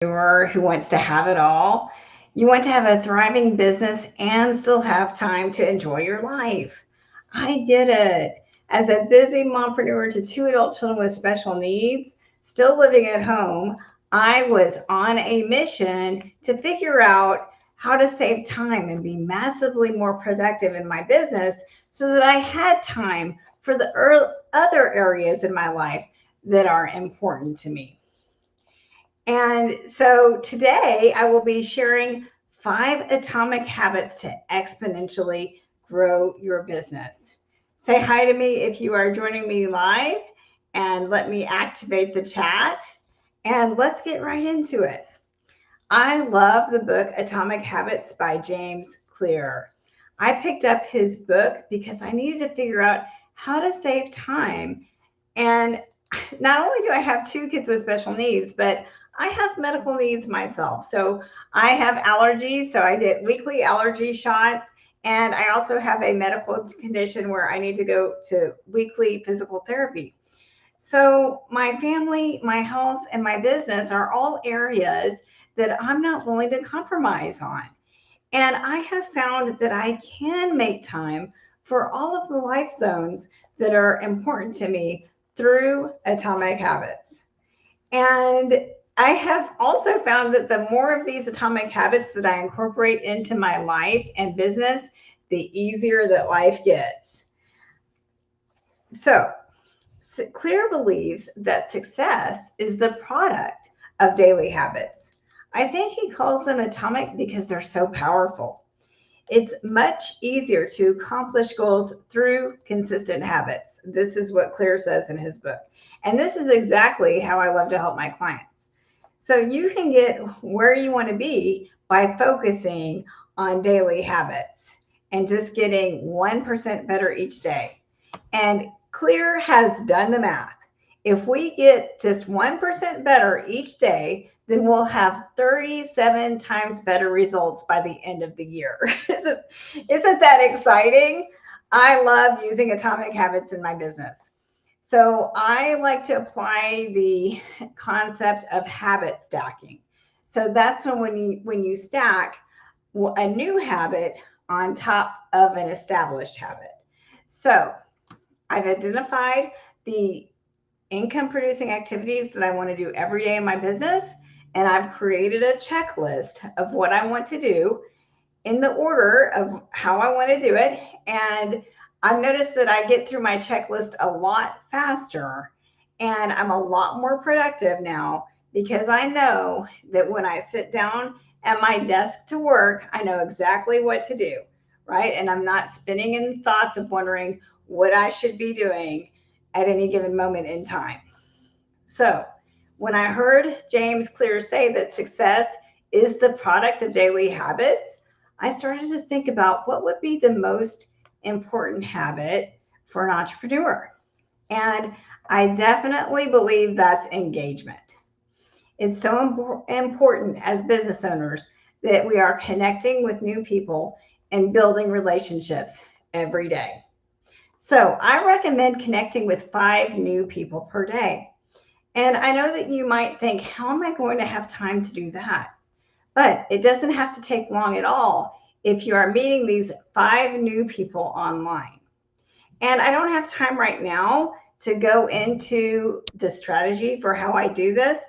entrepreneur who wants to have it all. You want to have a thriving business and still have time to enjoy your life. I get it. As a busy mompreneur to two adult children with special needs, still living at home, I was on a mission to figure out how to save time and be massively more productive in my business so that I had time for the other areas in my life that are important to me. And so today I will be sharing 5 atomic habits to exponentially grow your business. Say hi to me if you are joining me live and let me activate the chat and let's get right into it. I love the book Atomic Habits by James Clear. I picked up his book because I needed to figure out how to save time. And not only do I have 2 kids with special needs, but I have medical needs myself. So I have allergies, so I get weekly allergy shots. And I also have a medical condition where I need to go to weekly physical therapy. So my family, my health, and my business are all areas that I'm not willing to compromise on. And I have found that I can make time for all of the life zones that are important to me through atomic habits. And I have also found that the more of these atomic habits that I incorporate into my life and business, the easier that life gets. So, Clear believes that success is the product of daily habits. I think he calls them atomic because they're so powerful. It's much easier to accomplish goals through consistent habits. This is what Clear says in his book. And this is exactly how I love to help my clients. So you can get where you want to be by focusing on daily habits and just getting 1% better each day. And Clear has done the math. If we get just 1% better each day, then we'll have 37 times better results by the end of the year. Isn't that exciting? I love using atomic habits in my business. So I like to apply the concept of habit stacking. So that's when you stack a new habit on top of an established habit. So I've identified the income producing activities that I want to do every day in my business, and I've created a checklist of what I want to do in the order of how I want to do it. And I've noticed that I get through my checklist a lot faster and I'm a lot more productive now because I know that when I sit down at my desk to work, I know exactly what to do, right? And I'm not spinning in thoughts of wondering what I should be doing at any given moment in time. So when I heard James Clear say that success is the product of daily habits, I started to think about what would be the most important habit for an entrepreneur. And I definitely believe that's engagement. It's so important as business owners that we are connecting with new people and building relationships every day. So I recommend connecting with 5 new people per day. And I know that you might think, how am I going to have time to do that? But it doesn't have to take long at all if you are meeting these 5 new people online. And I don't have time right now to go into the strategy for how I do this,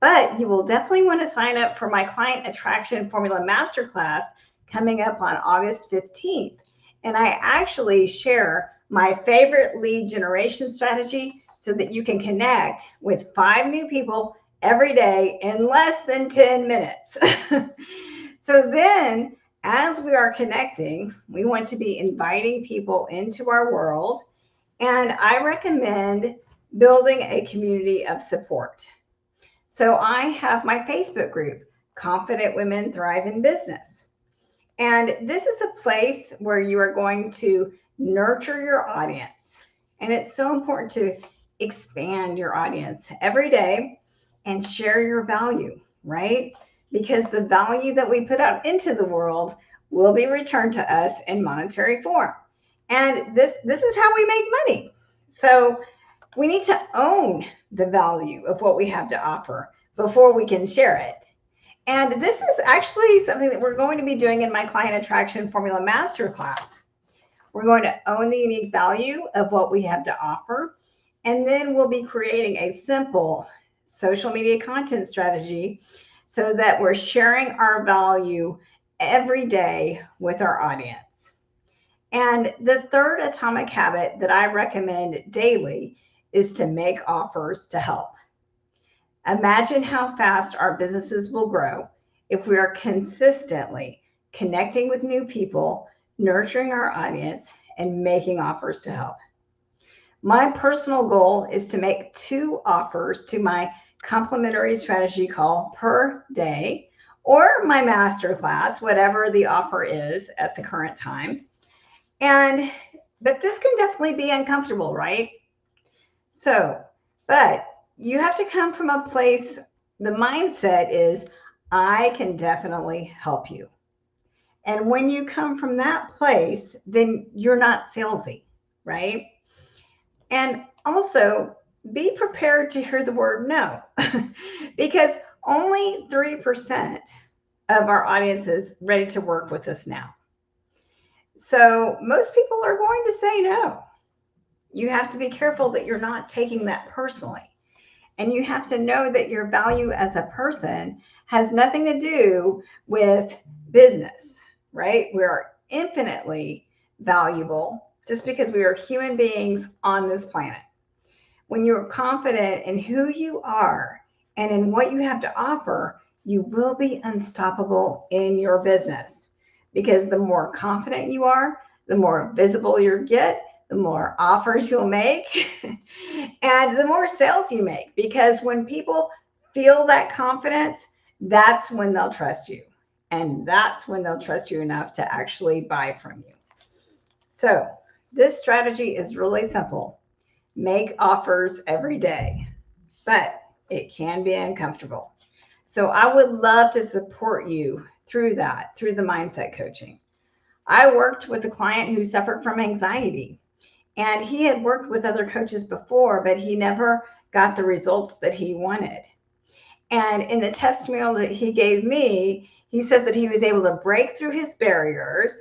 but you will definitely want to sign up for my Client Attraction Formula Masterclass coming up on August 15th. And I actually share my favorite lead generation strategy so that you can connect with 5 new people every day in less than 10 minutes. So then, as we are connecting, we want to be inviting people into our world. And I recommend building a community of support. So I have my Facebook group, Confident Women Thrive in Business. And this is a place where you are going to nurture your audience. And it's so important to expand your audience every day and share your value, right? Because the value that we put out into the world will be returned to us in monetary form. And this is how we make money. So we need to own the value of what we have to offer before we can share it. And this is actually something that we're going to be doing in my Client Attraction Formula Masterclass. We're going to own the unique value of what we have to offer. And then we'll be creating a simple social media content strategy so that we're sharing our value every day with our audience. And the third atomic habit that I recommend daily is to make offers to help. Imagine how fast our businesses will grow if we are consistently connecting with new people, nurturing our audience, and making offers to help. My personal goal is to make 2 offers to my complimentary strategy call per day, or my masterclass, whatever the offer is at the current time. But this can definitely be uncomfortable, right? But you have to come from a place, the mindset is, I can definitely help you. And when you come from that place, then you're not salesy, right? And also be prepared to hear the word no, because only 3% of our audience is ready to work with us now. So most people are going to say no. You have to be careful that you're not taking that personally. And you have to know that your value as a person has nothing to do with business, right? We are infinitely valuable just because we are human beings on this planet. When you're confident in who you are and in what you have to offer, you will be unstoppable in your business, because the more confident you are, the more visible you get, the more offers you'll make, and the more sales you make. Because when people feel that confidence, that's when they'll trust you. And that's when they'll trust you enough to actually buy from you. So this strategy is really simple. Make offers every day, but it can be uncomfortable. So I would love to support you through that, through the mindset coaching. I worked with a client who suffered from anxiety, and he had worked with other coaches before, but he never got the results that he wanted. And in the testimonial that he gave me, he said that he was able to break through his barriers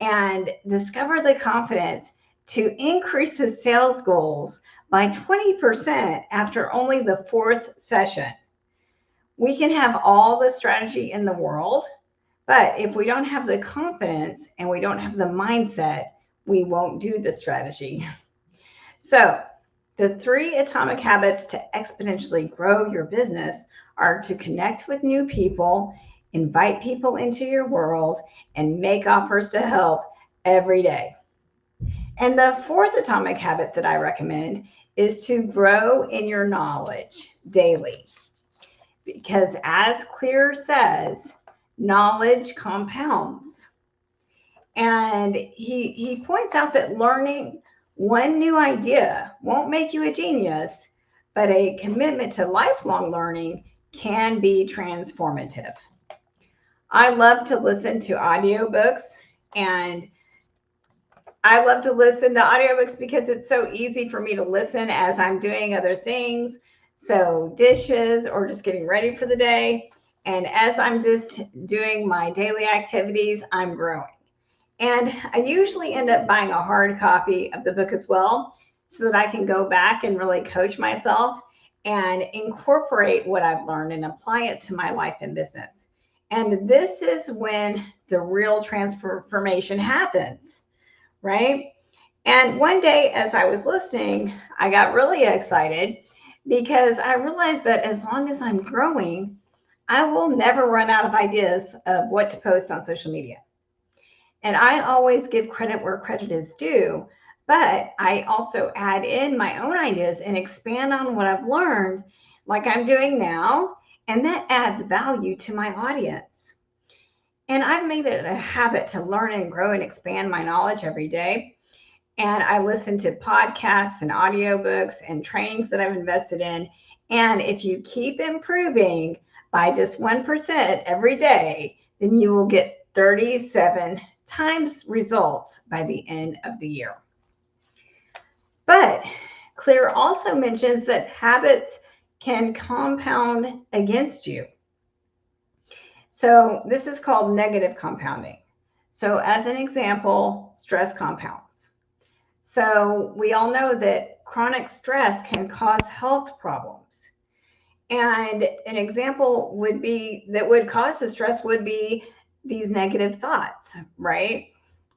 and discover the confidence to increase his sales goals by 20% after only the 4th session. We can have all the strategy in the world, but if we don't have the confidence and we don't have the mindset, we won't do the strategy. So the 3 atomic habits to exponentially grow your business are to connect with new people, invite people into your world, and make offers to help every day. And the 4th atomic habit that I recommend is to grow in your knowledge daily. Because as Clear says, knowledge compounds. And he points out that learning one new idea won't make you a genius, but a commitment to lifelong learning can be transformative. I love to listen to audiobooks, and I love to listen to audiobooks because it's so easy for me to listen as I'm doing other things. So dishes or just getting ready for the day. And as I'm just doing my daily activities, I'm growing. And I usually end up buying a hard copy of the book as well, so that I can go back and really coach myself and incorporate what I've learned and apply it to my life and business. And this is when the real transformation happens, right? And one day as I was listening, I got really excited because I realized that as long as I'm growing, I will never run out of ideas of what to post on social media. And I always give credit where credit is due, but I also add in my own ideas and expand on what I've learned, like I'm doing now, and that adds value to my audience. And I've made it a habit to learn and grow and expand my knowledge every day. And I listen to podcasts and audiobooks and trainings that I've invested in. And if you keep improving by just 1% every day, then you will get 37 times results by the end of the year. But Clear also mentions that habits can compound against you. So this is called negative compounding. So as an example, stress compounds. So we all know that chronic stress can cause health problems. And an example would be that would cause the stress would be these negative thoughts, right?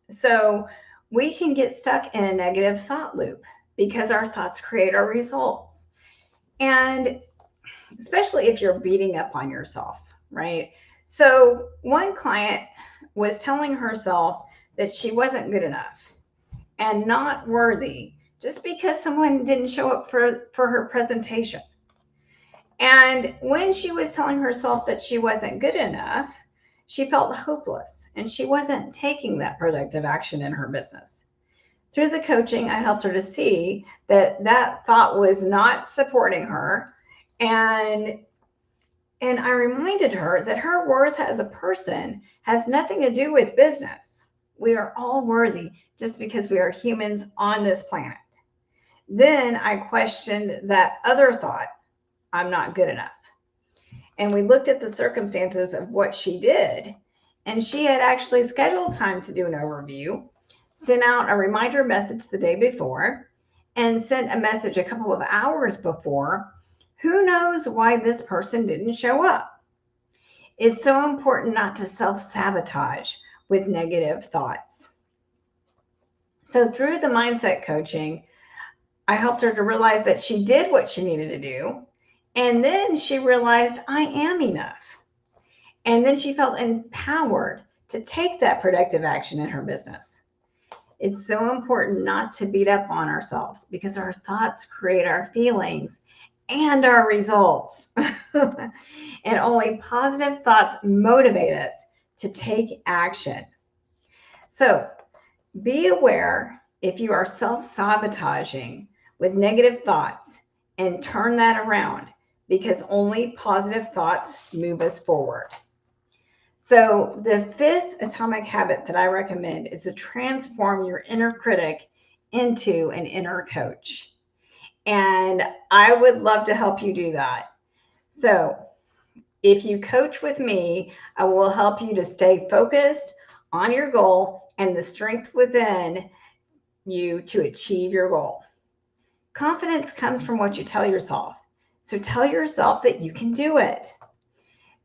So we can get stuck in a negative thought loop because our thoughts create our results. And especially if you're beating up on yourself, right? So one client was telling herself that she wasn't good enough and not worthy just because someone didn't show up for her presentation. And when she was telling herself that she wasn't good enough, she felt hopeless and she wasn't taking that productive action in her business. Through the coaching, I helped her to see that that thought was not supporting her. And I reminded her that her worth as a person has nothing to do with business. We are all worthy just because we are humans on this planet. Then I questioned that other thought, I'm not good enough. And we looked at the circumstances of what she did. And she had actually scheduled time to do an overview, sent out a reminder message the day before, and sent a message a couple of hours before. Who knows why this person didn't show up? It's so important not to self-sabotage with negative thoughts. So through the mindset coaching, I helped her to realize that she did what she needed to do. And then she realized, I am enough. And then she felt empowered to take that productive action in her business. It's so important not to beat up on ourselves because our thoughts create our feelings and our results. And only positive thoughts motivate us to take action. So be aware if you are self-sabotaging with negative thoughts and turn that around because only positive thoughts move us forward. So the fifth atomic habit that I recommend is to transform your inner critic into an inner coach. And I would love to help you do that. So if you coach with me, I will help you to stay focused on your goal and the strength within you to achieve your goal. Confidence comes from what you tell yourself. So tell yourself that you can do it.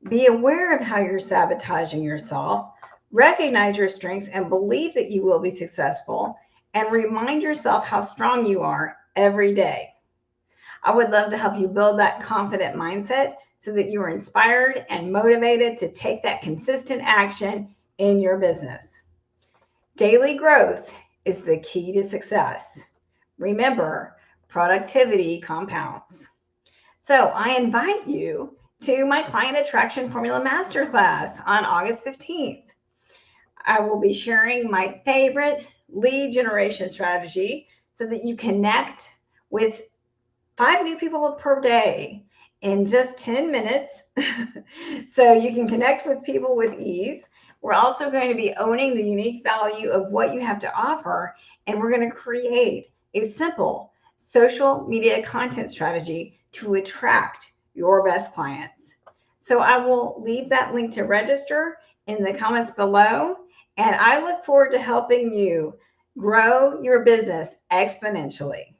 Be aware of how you're sabotaging yourself. Recognize your strengths and believe that you will be successful. And remind yourself how strong you are every day. I would love to help you build that confident mindset so that you are inspired and motivated to take that consistent action in your business. Daily growth is the key to success. Remember, productivity compounds. So I invite you to my Client Attraction Formula Masterclass on August 15th. I will be sharing my favorite lead generation strategy so that you connect with 5 new people per day in just 10 minutes. So you can connect with people with ease. We're also going to be owning the unique value of what you have to offer, and we're going to create a simple social media content strategy to attract your best clients. So I will leave that link to register in the comments below, and I look forward to helping you grow your business exponentially.